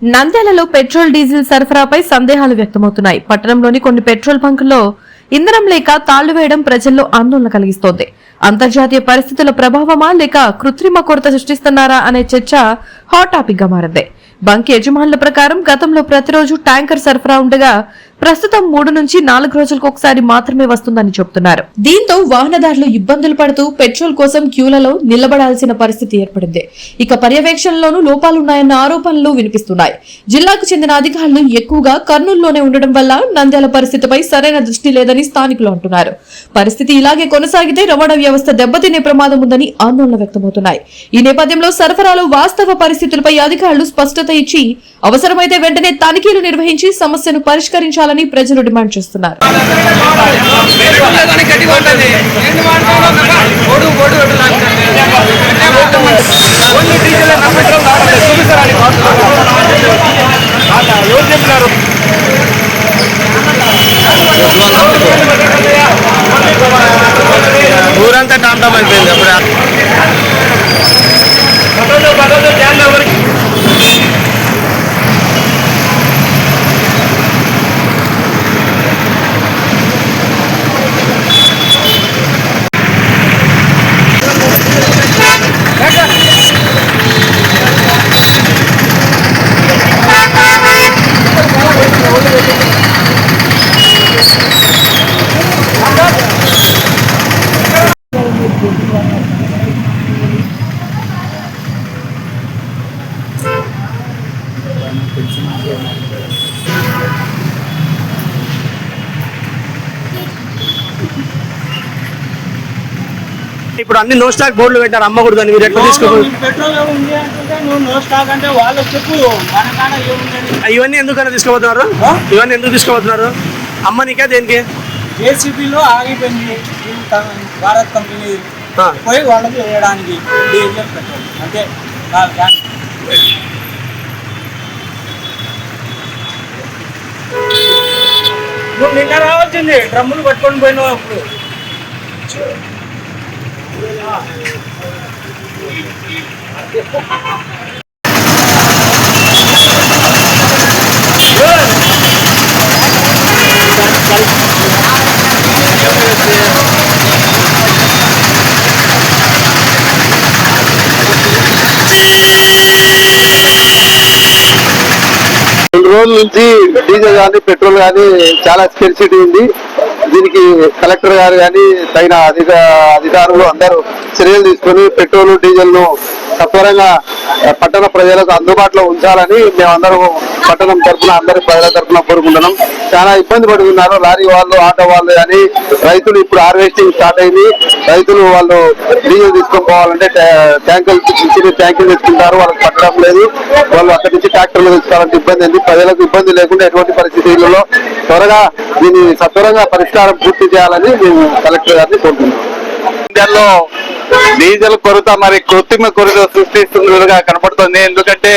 నంద్యాలలో petrol diesel సరఫరాపై సందేహాలు వ్యక్తమవుతున్నాయి. పట్టణంలోని కొన్ని పెట్రోల్ బంకుల్లో ఇంధనం లేక తాళ్లు వేయడం ప్రజల్లో ఆందోళన కలిగిస్తోంది. అంతర్జాతీయ పరిస్థితుల ప్రభావమా లేక కృత్రిమ కొరత సృష్టిస్తున్నారా అనే చర్చ హాట్ టాపిక్ గా మారింది. బంక్ యజమానుల ప్రకారం గతంలో ప్రతిరోజు ట్యాంకర్ సరఫరా ఉండగా ప్రస్తుతం 3 నుంచి 4 రోజులకు ఒకసారి మాత్రమే వస్తుందని చెబుతున్నారు. దీంతో వాహనదారులు ఇబ్బందులు పడుతూ పెట్రోల్ కోసం క్యూలలో నిలబడాల్సిన పరిస్థితి ఏర్పడింది. ఇక పర్యవేక్షణలోనూ లోపాలున్నాయన్న ఆరోపణలు వినిపిస్తున్నాయి. జిల్లాకు చెందిన అధికారులు ఎక్కువగా కర్నూలులోనే ఉండడం వల్ల నంద్యాల పరిస్థితిపై సరైన దృష్టి లేదని స్థానికులు అంటున్నారు. పరిస్థితి ఇలాగే కొనసాగితే రవాణా వ్యవస్థ దెబ్బతినే ప్రమాదం ఉందని ఆందోళన వ్యక్తమవుతున్నాయి. ఈ నేపథ్యంలో సరఫరాలో వాస్తవ పరిస్థితులపై అధికారులు స్పష్టత ఇచ్చి అవసరమైతే వెంటనే తనిఖీలు నిర్వహించి సమస్యను పరిష్కరించాలని ప్రజలు డిమాండ్ చేస్తున్నారు. ఊరంతా టాంటం అయిపోయింది. ఇప్పుడు అన్ని నో స్టాక్ బోర్డులు పెట్టారు, అమ్మకూడదు అని. మీరు ఎట్లా తీసుకోవాలి? ఇవన్నీ ఎందుకన్నా తీసుకోబోతున్నారు? ఇవన్నీ ఎందుకు తీసుకోబోతున్నారు? అమ్మనికా దేనికి? జేసీబీలో ఆగిపోయింది భారత్ కంపెనీ పోయి వాళ్ళకి వేయడానికి డీజిల్ పెట్రోల్ అంటే నువ్వు నిన్న రావాల్సింది, డ్రమ్ములు పట్టుకొని పోయినావు అప్పుడు. రోజుల నుంచి డీజిల్ కానీ పెట్రోల్ కానీ చాలా స్కెర్సిటీ ఉంది. దీనికి కలెక్టర్ గారు కానీ తగిన అధికారులు అందరూ చర్యలు తీసుకుని పెట్రోల్ డీజిల్ ను సత్వరంగా పట్టణ ప్రజలకు అందుబాటులో ఉంచాలని మేమందరం పట్టణం తరఫున అందరి ప్రజల తరఫున కోరుకుంటున్నాం. చాలా ఇబ్బంది పడుతున్నారు లారీ వాళ్ళు, ఆటో వాళ్ళు కానీ. రైతులు ఇప్పుడు హార్వెస్టింగ్ స్టార్ట్ అయింది. రైతులు వాళ్ళు డీజిల్ తీసుకొని పోవాలంటే ట్యాంకులు తెచ్చుకుంటారు, వాళ్ళకి పట్టడం లేదు. వాళ్ళు అక్కడి నుంచి ట్రాక్టర్లు తెచ్చుకోవాలంటే ఇబ్బంది ఉంది. ప్రజలకు ఇబ్బంది లేకుండా ఎటువంటి పరిస్థితుల్లో త్వరగా దీన్ని సత్వరంగా పరిష్కారం పూర్తి చేయాలని మేము కలెక్టర్ గారిని కోరుతున్నాం. ఇండియాలో డీజిల్ కొరత మరి కృత్రిమ కొరత సృష్టిస్తున్నట్టుగా కనపడుతుంది. ఎందుకంటే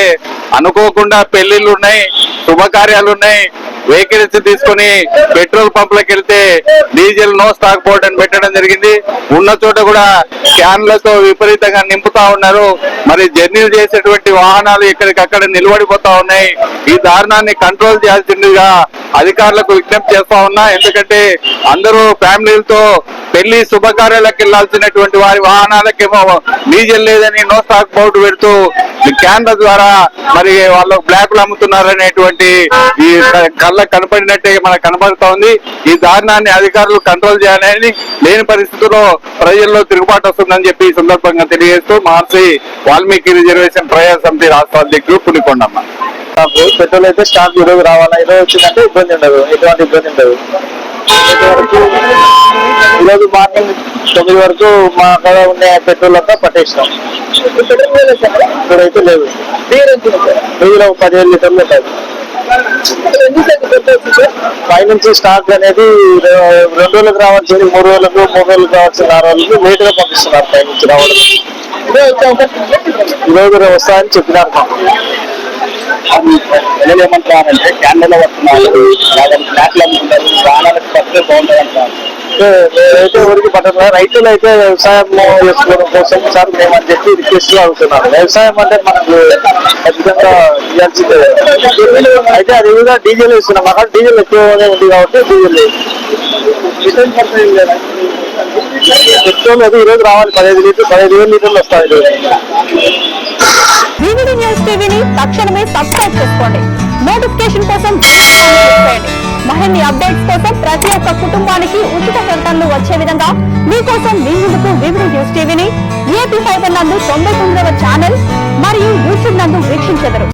అనుకోకుండా పెళ్లిళ్ళు ఉన్నాయి, శుభకార్యాలు ఉన్నాయి. వెహికల్స్ తీసుకుని పెట్రోల్ పంపులకు వెళ్తే డీజిల్ నో స్టాక్ బోర్డు అని పెట్టడం జరిగింది. ఉన్న చోట కూడా క్యాన్లతో విపరీతంగా నింపుతా ఉన్నారు. మరి జర్నీలు చేసేటువంటి వాహనాలు ఎక్కడికక్కడ నిలబడిపోతా ఉన్నాయి. ఈ దారుణాన్ని కంట్రోల్ చేయాల్సిందిగా అధికారులకు విజ్ఞప్తి చేస్తా ఉన్నా. ఎందుకంటే అందరూ ఫ్యామిలీలతో పెళ్లి శుభకార్యాలకు వెళ్లాల్సినటువంటి వారి వాహనాలకేమో డీజిల్ లేదని నో స్టాక్ బోర్డు పెడుతూ క్యాన్ల ద్వారా మరి వాళ్ళు బ్లాక్లు అమ్ముతున్నారనేటువంటి ఈ కళ్ళకు కనపడినట్టే మనకు కనపడుతా ఉంది. ఈ దారుణాన్ని అధికారులు కంట్రోల్ చేయాలని, లేని పరిస్థితుల్లో ప్రజల్లో తిరుగుబాటు వస్తుందని చెప్పి ఈ సందర్భంగా తెలియజేస్తూ మహర్షి వాల్మీకి రిజర్వేషన్ ప్రజా సమితి రాష్ట్ర అధ్యక్షుడు పులికొండమ్మ. పెట్రోల్ అయితే స్టాక్ ఈరోజు రావాలా, ఈరోజు వచ్చిందంటే ఇబ్బంది ఉండదు, ఎటువంటి ఇబ్బంది ఉండదు. ఈరోజు మార్నింగ్ 9 వరకు మా అక్కడ ఉండే పెట్రోల్ అంతా పట్టేసినాం. ఇప్పుడైతే లేదు. డీజిల్ 10,000 లీటర్లు ఉంటాయి. పైనుంచి స్టాక్ అనేది 2 రోజులకు రావాల్సింది 3 రోజులకు, 3 రోజులకు రావాల్సింది 6 రోజులకు లేట్ గా పంపిస్తున్నారు. పైనుంచి రావడం ఈరోజు వస్తాయని చెప్పినారు. ఏమంటారంటే క్యాన్లలో వస్తున్నారు, బ్లాక్లు అమ్ముకుంటారు, ప్రాణాలకు ఖర్చు బాగుంటుంది అంటారు. అయితే ఎవరికి పట్టదు. రైతులు అయితే వ్యవసాయం చేసుకోవడం కోసం సార్ మేము అని చెప్పి రిక్వెస్ట్ అడుగుతున్నాను. వ్యవసాయం అంటే మనకు ఖచ్చితంగా ఇవ్వాల్సిందే. అయితే అది కూడా డీజిల్ ఇస్తున్నాం. అక్కడ డీజిల్ ఎక్కువగానే ఉంది కాబట్టి డీజిల్ పెట్రోల్ అది ఈరోజు రావాలి. 15,000 లీటర్లు వస్తాయి. వివిడి న్యూస్ టీవీని తక్షణమే సబ్స్క్రైబ్ చేసుకోండి. నోటిఫికేషన్ కోసం బెల్ ఐకాన్ క్లిక్ చేయండి. మరిన్ని అప్డేట్స్ కోసం ప్రతి ఒక్క కుటుంబానికి ఉచిత ప్రకటనలు వచ్చే విధంగా మీకోసం మీ ముందుకు వివిడి న్యూస్ టీవీని ఏపీ ఫైబర్ నందు 99వ ఛానల్ మరియు యూట్యూబ్ నందు వీక్షించెదరు.